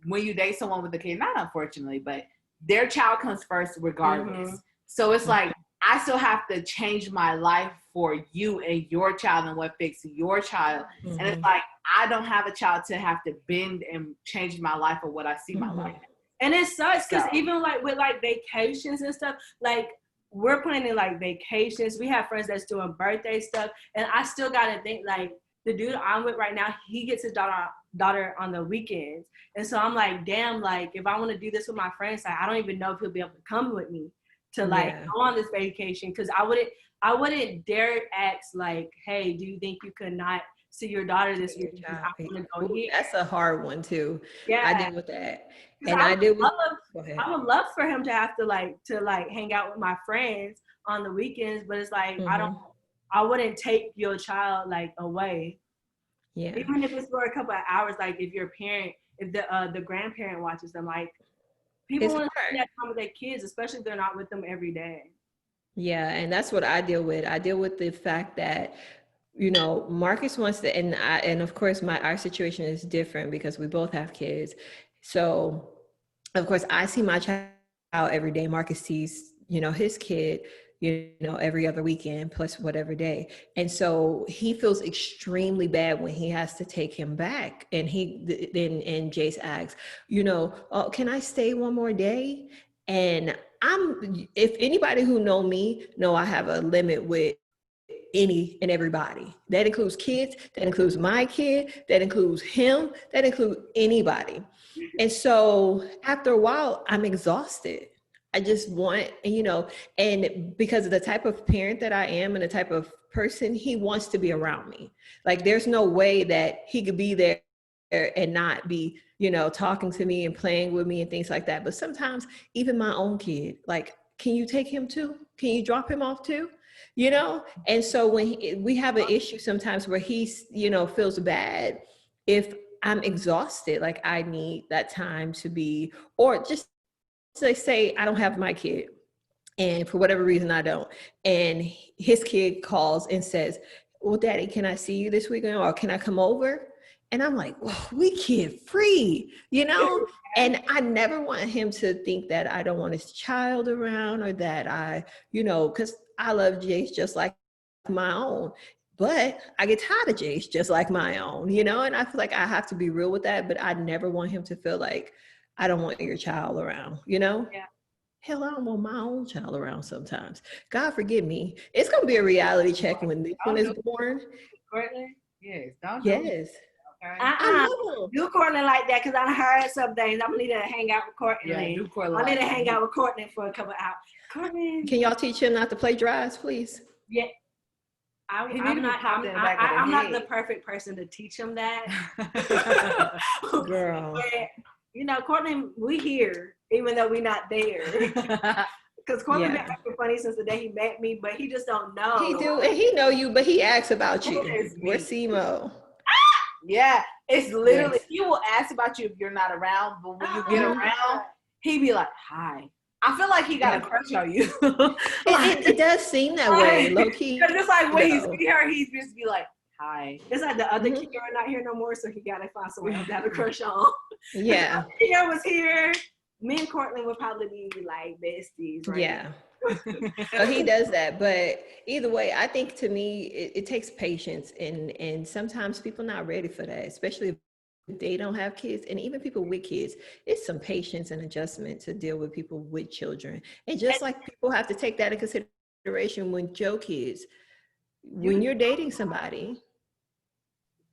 when you date someone with a kid, not unfortunately, but their child comes first regardless. So it's like I still have to change my life for you and your child and what fits your child. And it's like I don't have a child to have to bend and change my life or what I see my life. And it sucks because even like with like vacations and stuff, like we're planning like vacations. We have friends that's doing birthday stuff, and I still gotta think like the dude I'm with right now, he gets his daughter on the weekends, and so I'm like, damn, like if I want to do this with my friends, like I don't even know if he'll be able to come with me to like go on this vacation, because I wouldn't dare ask like, hey, do you think you could not see your daughter this week? That's a hard one too. Yeah, I deal with that, and I would love for him to have to hang out with my friends on the weekends, but it's like I wouldn't take your child like away. Yeah. Even if it's for a couple of hours, like if the grandparent watches them, like people want to spend that time with their kids, especially if they're not with them every day. Yeah, and that's what I deal with. I deal with the fact that, you know, Marcus wants to, and of course our situation is different because we both have kids. So of course I see my child every day. Marcus sees, you know, his kid, you know, every other weekend plus whatever day. And so he feels extremely bad when he has to take him back. And and Jace asks, you know, oh, can I stay one more day? And if anybody who know me know I have a limit with any and everybody. That includes kids, that includes my kid, that includes him, that includes anybody. And so after a while, I'm exhausted. I just want, you know, and because of the type of parent that I am and the type of person, he wants to be around me. Like there's no way that he could be there and not be, you know, talking to me and playing with me and things like that. But sometimes even my own kid, like, can you take him too? Can you drop him off too? You know? And so when we have an issue sometimes where he's, you know, feels bad, if I'm exhausted, like I need that time to be, or just say I don't have my kid and for whatever reason I don't, and his kid calls and says, well, Daddy, can I see you this weekend or can I come over? And I'm like, well, we kid free, you know? And I never want him to think that I don't want his child around or that I, you know, because I love Jace just like my own, but I get tired of Jace just like my own, you know? And I feel like I have to be real with that, but I never want him to feel like I don't want your child around, you know? Yeah. Hell, I don't want my own child around sometimes. God forgive me. It's going to be a reality check when this one is born. Courtney? Yes. Yes. Do Courtney like that, because I heard some days I'm going to need to hang out with Courtney. Yeah, I need to hang out with Courtney for a couple hours. Courtney. Can y'all teach him not to play drives, please? Yeah. I'm not the perfect person to teach him that. Girl. But, you know, Courtney, we here, even though we not there. Because Courtney been acting funny since the day he met me, but he just don't know. He do, and he know you, but he asks about you. Where's Simo? Yeah, it's literally, he will ask about you if you're not around, but when you get around, he be like, hi. I feel like he got a crush on you. it does seem that way, low key. Because it's like when he see her, he's just be like, hi. It's like the other Kiara not here no more, so he got to find someone else to have a crush on. Yeah. Kiara was here. Me and Courtney would probably be like besties, right? Yeah. So he does that, but either way, I think to me it takes patience, and sometimes people not ready for that, especially if they don't have kids, and even people with kids. It's some patience and adjustment to deal with people with children, and just like people have to take that in consideration consideration with your kids. When you're dating somebody,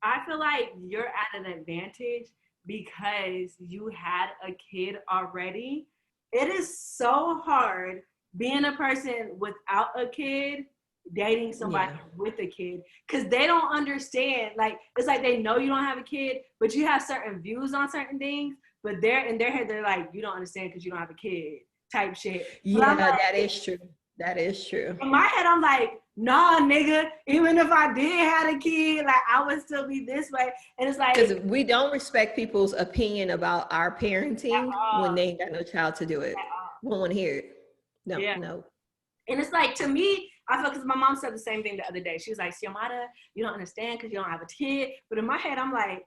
I feel like you're at an advantage because you had a kid already. It is so hard being a person without a kid, dating somebody with a kid, because they don't understand. Like, it's like they know you don't have a kid, but you have certain views on certain things, but they're in their head, they're like, you don't understand because you don't have a kid type shit. yeah, like, that is true. That is true. In my head, I'm like, nah, nigga, even if I did have a kid, like, I would still be this way. And it's like, because we don't respect people's opinion about our parenting when they ain't got no child to do it. We don't want to hear it. No, no. And it's like, to me, I feel, because my mom said the same thing the other day. She was like, Xiomara, you don't understand because you don't have a kid. But in my head, I'm like,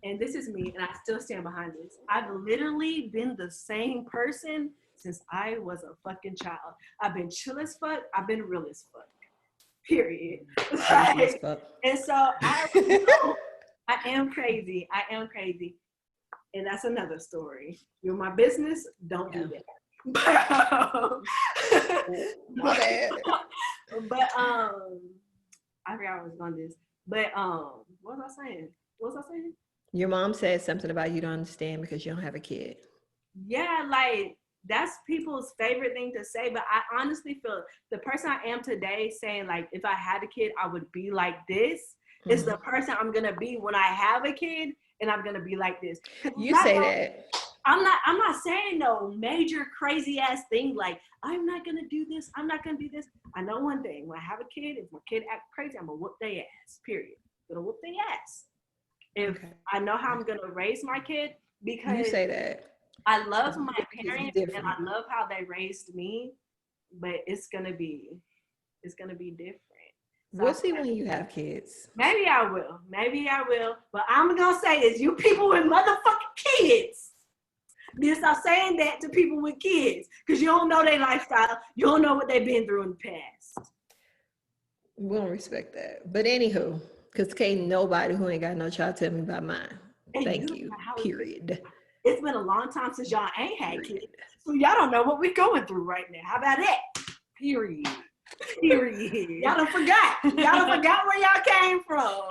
and this is me, and I still stand behind this. I've literally been the same person since I was a fucking child. I've been chill as fuck. I've been real as fuck. Period. Like, and so I am crazy. I am crazy. And that's another story. You're my business. Don't do that. But I forgot I was on this. But what was I saying? Your mom said something about you don't understand because you don't have a kid. Yeah, like, that's people's favorite thing to say, but I honestly feel the person I am today saying, like, if I had a kid, I would be like this, is the person I'm gonna be when I have a kid, and I'm gonna be like this. You say that. I'm not saying no major crazy ass thing like, I'm not gonna do this, I'm not gonna do this. I know one thing, when I have a kid, if my kid act crazy, I'm gonna whoop their ass, period. I'm gonna whoop their ass. If I know how I'm gonna raise my kid, because you say that. I love my parents and I love how they raised me, but it's gonna be different. So we'll see when you have kids. Maybe I will. But I'm gonna say this: you people with motherfucking kids, you stop saying that to people with kids, because you don't know their lifestyle. You don't know what they've been through in the past. We don't respect that. But anywho, because can't nobody who ain't got no child tell me about mine. And thank you. Period. It's been a long time since y'all ain't had kids, so y'all don't know what we're going through right now. How about that? Period. Y'all done forgot. Y'all forgot where y'all came from.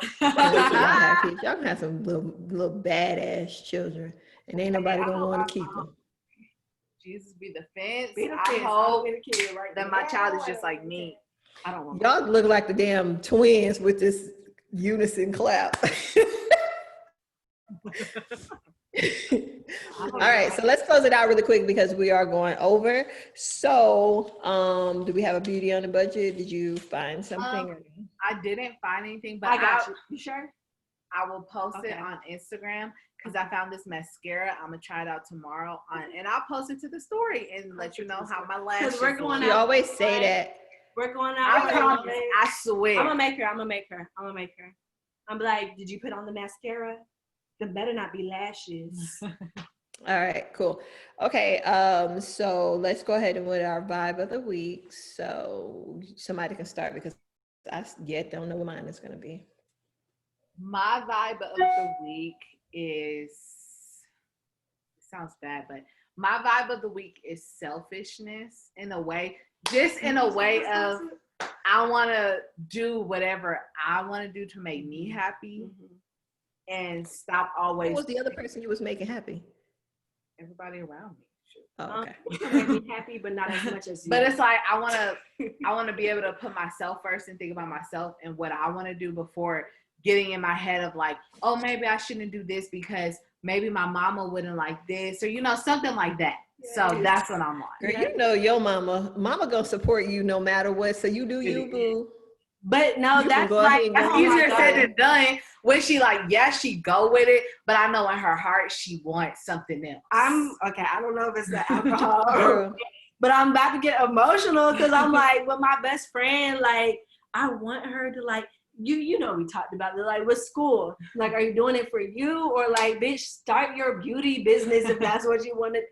Y'all can have some little badass children, and ain't nobody gonna want to keep them. Jesus be the fence. I hope that my child is just like me. I don't want. Y'all look like the damn twins with this unison clap. All right, so let's close it out really quick because we are going over. So, do we have a beauty on the budget? Did you find something? I didn't find anything, but I got you. You sure? I will post it on Instagram because I found this mascara. I'm gonna try it out tomorrow, and I'll post it to the story and let you know how my lashes. We're going. You always say that. We're going out. I swear. I'm gonna make her. I'm like, did you put on the mascara? There better not be lashes. All right, cool. Okay, so let's go ahead and with our vibe of the week. So somebody can start because I yet don't know what mine is gonna be. My vibe of the week is, it sounds bad, but my vibe of the week is selfishness in a way, just in a way of I want to do whatever I want to do to make me happy. And stop always. Who was the other person you was making happy? Everybody around me. Oh, okay. Make me happy, but not as much as you. But it's like I want to be able to put myself first and think about myself and what I want to do before getting in my head of like, oh, maybe I shouldn't do this because maybe my mama wouldn't like this, or something like that. Yes. So that's what I'm like. Girl, you know your mama gonna support you no matter what. So you do you, boo. But no, that's easier said than done. When she she go with it, but I know in her heart she wants something else. I don't know if it's the alcohol, but I'm about to get emotional because I'm like, with my best friend, like, I want her to like, you know, we talked about it, like with school, like, are you doing it for you or like, bitch, start your beauty business if that's what you want to.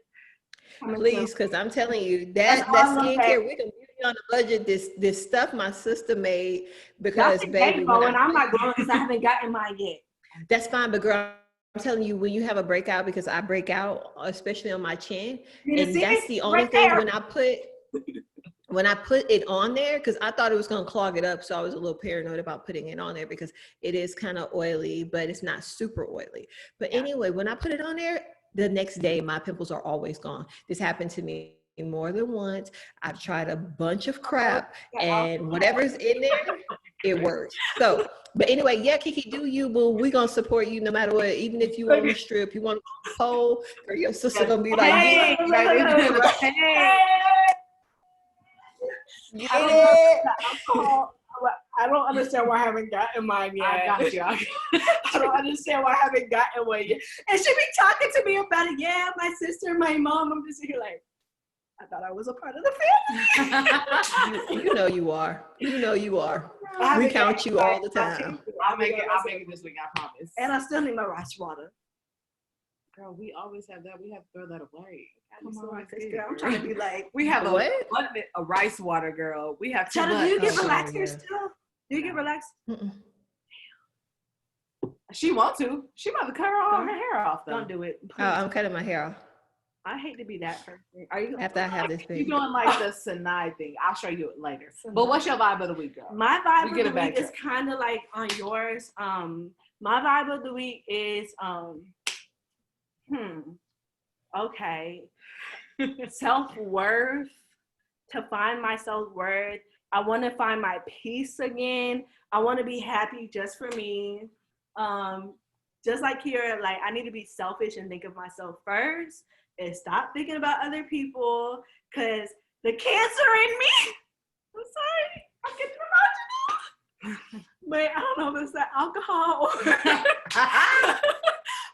Please, because I'm telling you that skincare, we can be on the budget. This stuff my sister made because baby, I'm not going because I haven't gotten mine yet. That's fine, but girl, I'm telling you, when you have a breakout, because I break out, especially on my chin, and that's the only thing when I put it on there, because I thought it was going to clog it up, so I was a little paranoid about putting it on there because it is kind of oily, but it's not super oily. But anyway, when I put it on there, the next day my pimples are always gone. This happened to me more than once. I've tried a bunch of crap, and whatever's in there, it works. So, but anyway, yeah, Kiki, do you, boo. We're going to support you no matter what. Even if you on the strip, you want to go to pole, or your sister going to be like, Hey, Hey. get it. I don't understand why I haven't gotten mine yet. I got you. I don't understand why I haven't gotten one yet. And she be talking to me about it. Yeah, my sister, my mom. I'm just here like, I thought I was a part of the family. You know you are. You know you are. I We haven't count gotten you all mine. the time. I'll make it this week, I promise. And I still need my rice water. Girl, we always have that. We have to throw that away. Come So on, it's sister. good. I'm trying to be like, We have What? a rice water, girl. We have too Chetta, much. do you get Oh, relaxed yeah. here still? Do you get relaxed? Mm-mm. She want to. She about to cut her hair off though. Don't do it. Oh, I'm cutting my hair off I hate to be that person. Are you? after I have this You baby. doing like the Sinai thing. I'll show you it later. But what's your vibe of the week, girl? My vibe We get of the it week back, is kind of like on yours. My vibe of the week is okay. Self-worth. To find my self-worth. I want to find my peace again. I want to be happy just for me. Just like here, like I need to be selfish and think of myself first and stop thinking about other people because the cancer in me. I'm sorry, I'm getting emotional. But I don't know if it's the alcohol or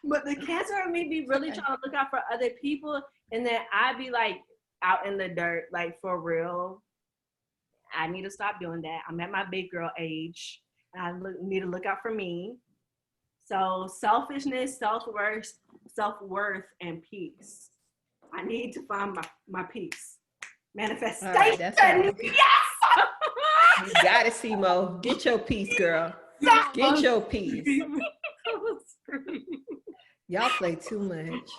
but the cancer in me be really trying to look out for other people, and then I be like out in the dirt, like for real. I need to stop doing that. I'm at my big girl age, and I need to look out for me. So selfishness, self-worth, and peace. I need to find my peace. Manifestation. All right, that's all. Yes. You got it, Simo. Get your piece, girl. Get your piece. Y'all play too much.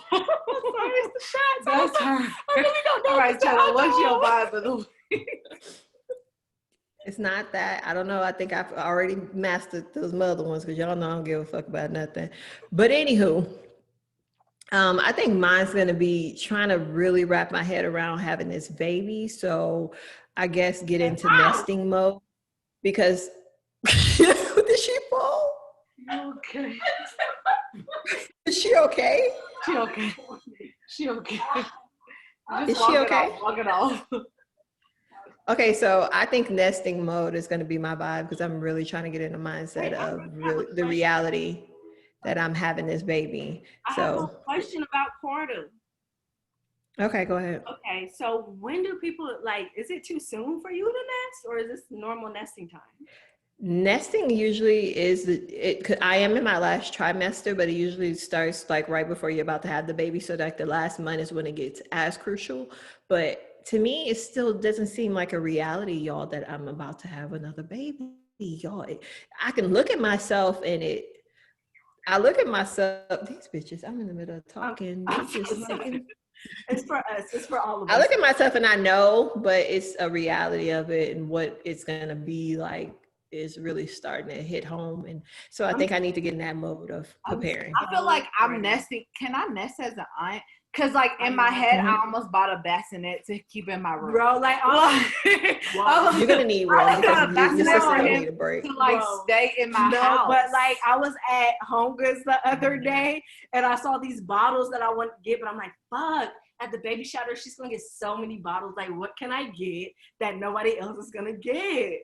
That's her. I really don't know. All right, if it's the Chetta, what's your alcohol. vibe of the week? It's not that. I don't know. I think I've already mastered those mother ones because y'all know I don't give a fuck about nothing. But anywho, I think mine's going to be trying to really wrap my head around having this baby. So I guess get into nesting mode because did she fall? Okay. Is she okay? She okay. She okay. Is she okay? Walk it off. Okay, so I think nesting mode is going to be my vibe because I'm really trying to get in the mindset of the reality that I'm having this baby. I have a So, question about Corda. okay, go ahead. Okay, so when do people like? Is it too soon for you to nest, or is this normal nesting time? Nesting usually is I am in my last trimester, but it usually starts like right before you're about to have the baby. So like the last month is when it gets as crucial. But to me, it still doesn't seem like a reality, y'all, that I'm about to have another baby, y'all. I can look at myself and I look at myself, these bitches, I'm in the middle of talking. It's for us. It's for all of us. I look at myself and I know, but it's a reality of it and what it's going to be like is really starting to hit home. And so I think I need to get in that mode of preparing. I feel like I'm nesting. Can I nest as an aunt? Because like in my head, I almost bought a bassinet to keep in my room. Bro, like, Wow. You're gonna need one because your sister for gonna him need a break. to like Bro. stay in my no, house. but like I was at Home Goods the other day and I saw these bottles that I want to get, but I'm like, fuck. At the baby shower, she's gonna get so many bottles. Like, what can I get that nobody else is gonna get?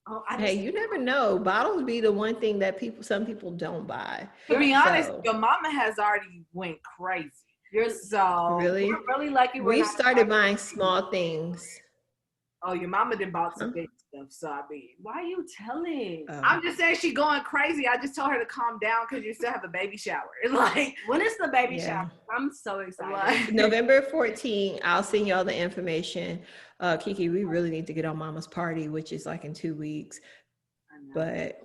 Oh, Hey, you never know. Bottles be the one thing that some people don't buy. to be honest, So- your mama has already went crazy. You're So Really? You're really lucky. we're We've not started buying small things. oh, your mama done bought some Huh? big stuff. So I mean, Why are you telling? I'm just saying she going crazy. I just told her to calm down because you still have a baby shower. Like, When is the baby Yeah. shower? I'm so excited. like November 14th, I'll send y'all the information. Kiki, we really need to get on Mama's party, which is like in 2 weeks. But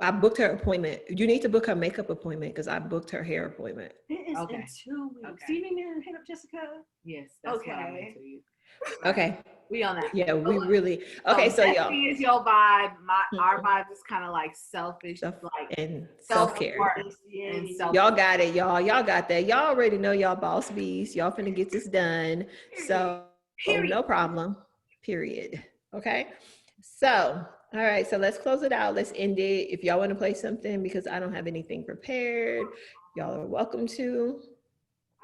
I booked her appointment. You need to book her makeup appointment because I booked her hair appointment. It is Okay. in 2 weeks. Okay. Do you need me to hit up Jessica? Yes, that's what I Okay. meant to you. Okay. We on that. Yeah, we really. Okay, so y'all. Messy is your vibe. Our Mhm. vibe is kind of like selfish, Self- like and self-care. self-care Yeah. and self. Y'all got it, y'all. Y'all got that. Y'all already know y'all boss bees. Y'all finna get this done. So Period. no problem. Period. Okay. So, all right. So let's close it out. Let's end it. If y'all want to play something, because I don't have anything prepared, y'all are welcome to.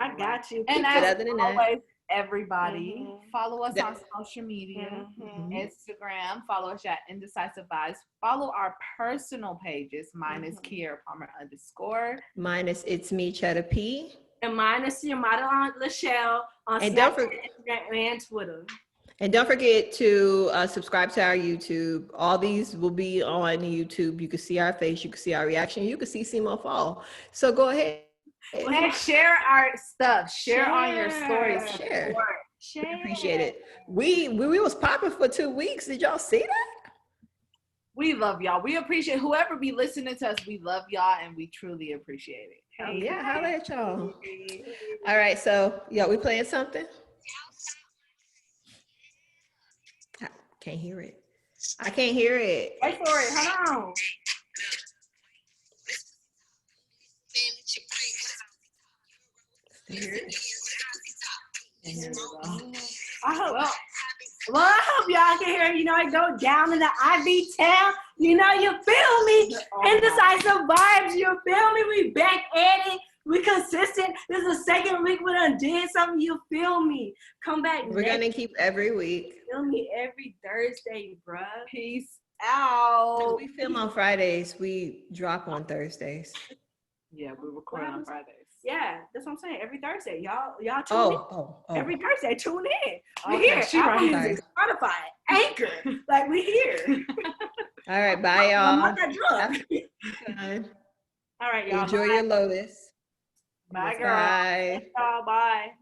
I got you. And But as other than that, always, everybody, Mhm. follow us That- on social media. Mhm. Instagram, follow us at Indecisive Vibes. Follow our personal pages. Mine is Mhm. Kiera Palmer _ mine is It's Me, Cheddar P. And mine is your model Aunt Lachelle on And Snapchat, don't Instagram, and Twitter. And don't forget to subscribe to our YouTube. All these will be on YouTube. You can see our face, you can see our reaction, you can see Simo fall. So go ahead. And share our stuff. Share on your stories. Share. Share. We appreciate it. We was popping for 2 weeks. Did y'all see that? We love y'all. We appreciate whoever be listening to us. We love y'all and we truly appreciate it. Okay. Yeah, holla at y'all. All right, so we playing something? I can't hear it. I can't hear it. Wait for it. Hold on. I hope. Well, I hope y'all can hear. You know, I go down in the IB town. You know, you feel me? Indecisive vibes. You feel me? We back at it. We consistent. This is the second week we done did something. You feel me? Come back. We're gonna keep every week. Feel me every Thursday, bruh. Peace out. We film on Fridays. We drop on Thursdays. Yeah, we record on Fridays. Yeah, that's what I'm saying. Every Thursday, y'all tune in. Oh. Every Thursday, tune in. We Okay, here. she Apple right. Music, Spotify, Anchor. Like we here. All right, bye I'm y'all. not that drunk. Fun. All right, y'all. Enjoy Bye. your Lotus. Bye, girl. Bye. Y'all, bye.